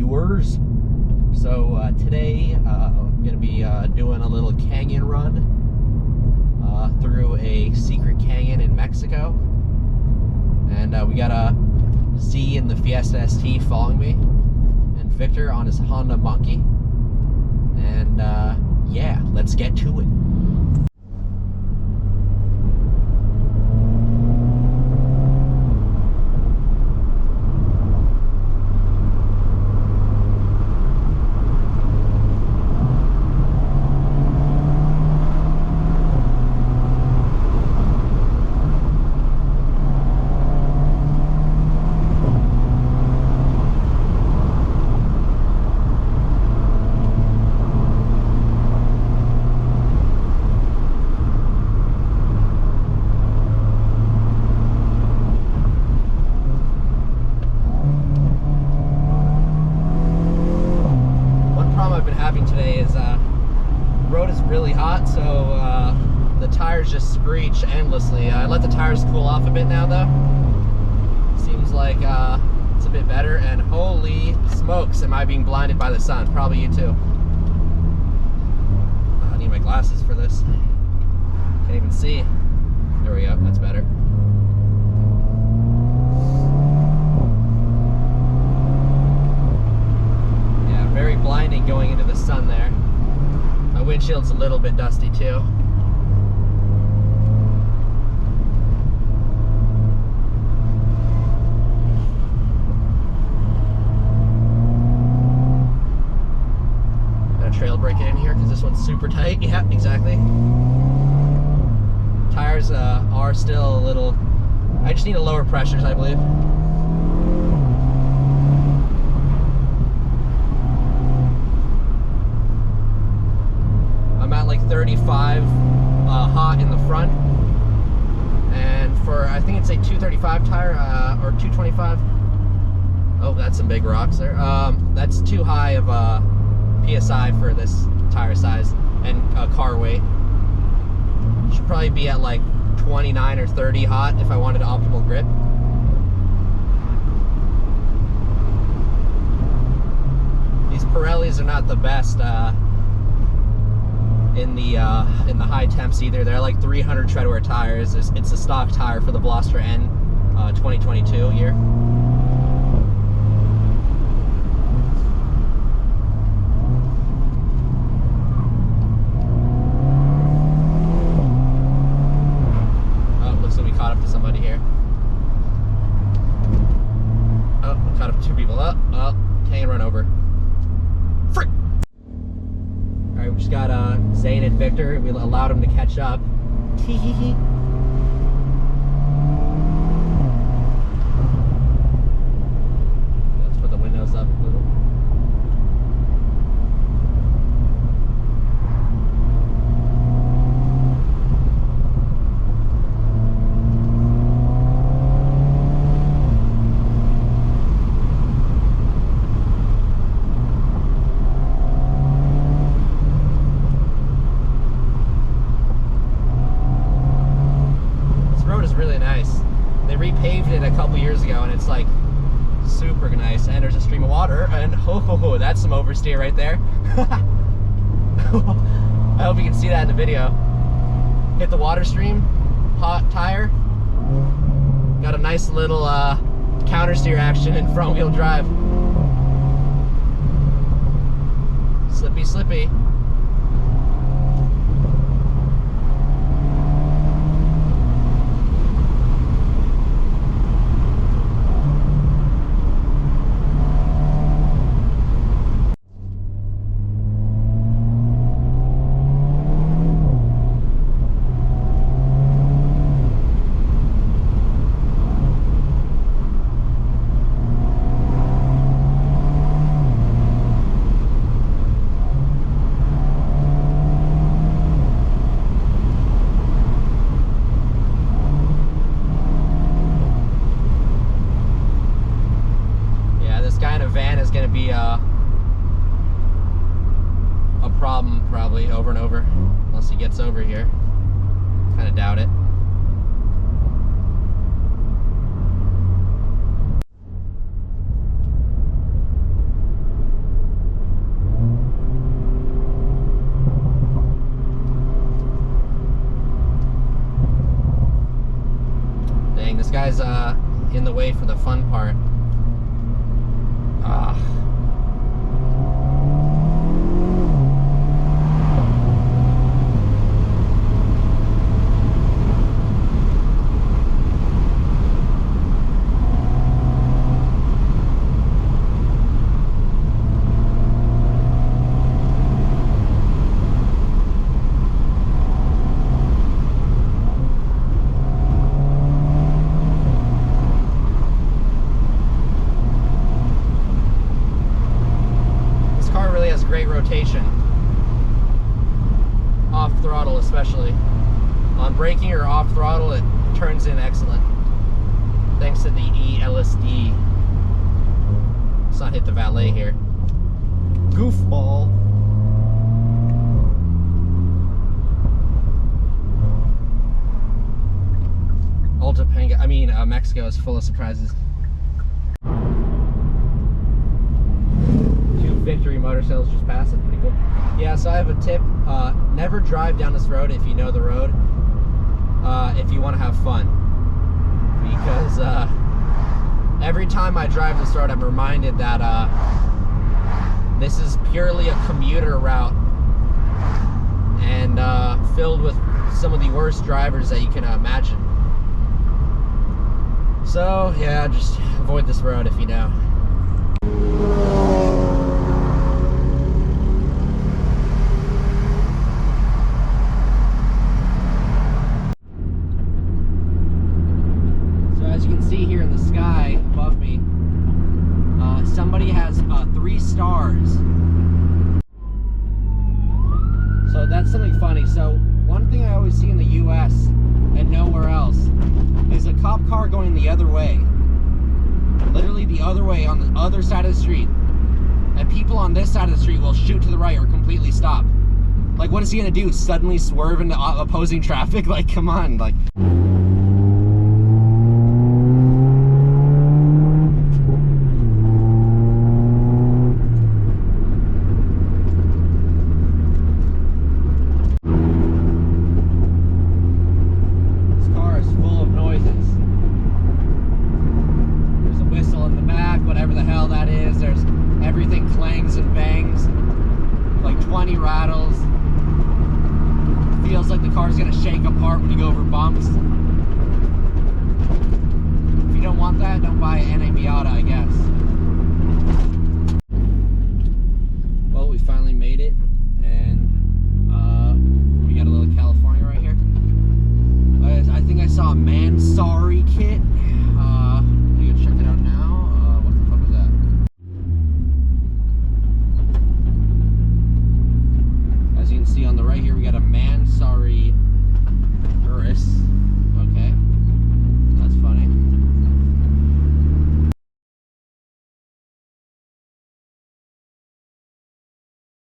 viewers. So today I'm going to be doing a little canyon run through a secret canyon in Mexico. And we got a Z in the Fiesta ST following me, and Victor on his Honda Monkey. And yeah, let's get to it. Today is the road is really hot, so the tires just screech endlessly. I let the tires cool off a bit now though. Seems like it's a bit better, and holy smokes, am I being blinded by the sun. Probably you too. I need my glasses for this. Can't even see. There we go, that's better. Very blinding going into the sun there. My windshield's a little bit dusty too. Gotta trail brake it in here because this one's super tight. Yeah, exactly. Tires are still a little... I just need to lower pressures, I believe. I'm at like 35 hot in the front, and for I think it's a 235 tire or 225. Oh, that's some big rocks there. That's too high of a PSI for this tire size and car weight. Should probably be at like 29 or 30 hot if I wanted optimal grip. These Pirellis are not the best in the high temps either. They're like 300 tread wear tires. It's a stock tire for the Veloster N 2022 year. Oh, looks like we caught up to somebody here. Oh, we caught up to two people. Oh, can't run over. Frick! Alright, we just got Zane and Victor. We allowed them to catch up. Tee hee hee. Let's put the windows up a little. Really nice. They repaved it a couple years ago, and it's like super nice. And there's a stream of water, and oh, that's some oversteer right there. I hope you can see that in the video. Hit the water stream, hot tire. Got a nice little counter steer action in front wheel drive. Slippy, slippy. Going to be a problem probably over and over unless he gets over here. Kind of doubt it. guys in the way for the fun part. Great rotation off throttle, especially on braking or off throttle. It turns in excellent thanks to the ELSD. Let's not hit the valet here. Goofball. Mexico is full of surprises. Victory motor sales just passed. That's pretty cool. Yeah, so I have a tip. Never drive down this road if you know the road, if you want to have fun, because every time I drive this road I'm reminded that this is purely a commuter route and filled with some of the worst drivers that you can imagine. So yeah, just avoid this road if you know. Here in the sky above me, somebody has 3 stars. So that's something funny. So one thing I always see in the US and nowhere else is a cop car going the other way, literally the other way on the other side of the street, and people on this side of the street will shoot to the right or completely stop. Like, what is he gonna do, suddenly swerve into opposing traffic? Like, come on. Like, everything clangs and bangs, like 20 rattles. Feels like the car's gonna shake apart when you go over bumps. If you don't want that, don't buy an NA Miata, I guess. Well, we finally made it, and we got a little California right here. I think I saw a man sorry kit.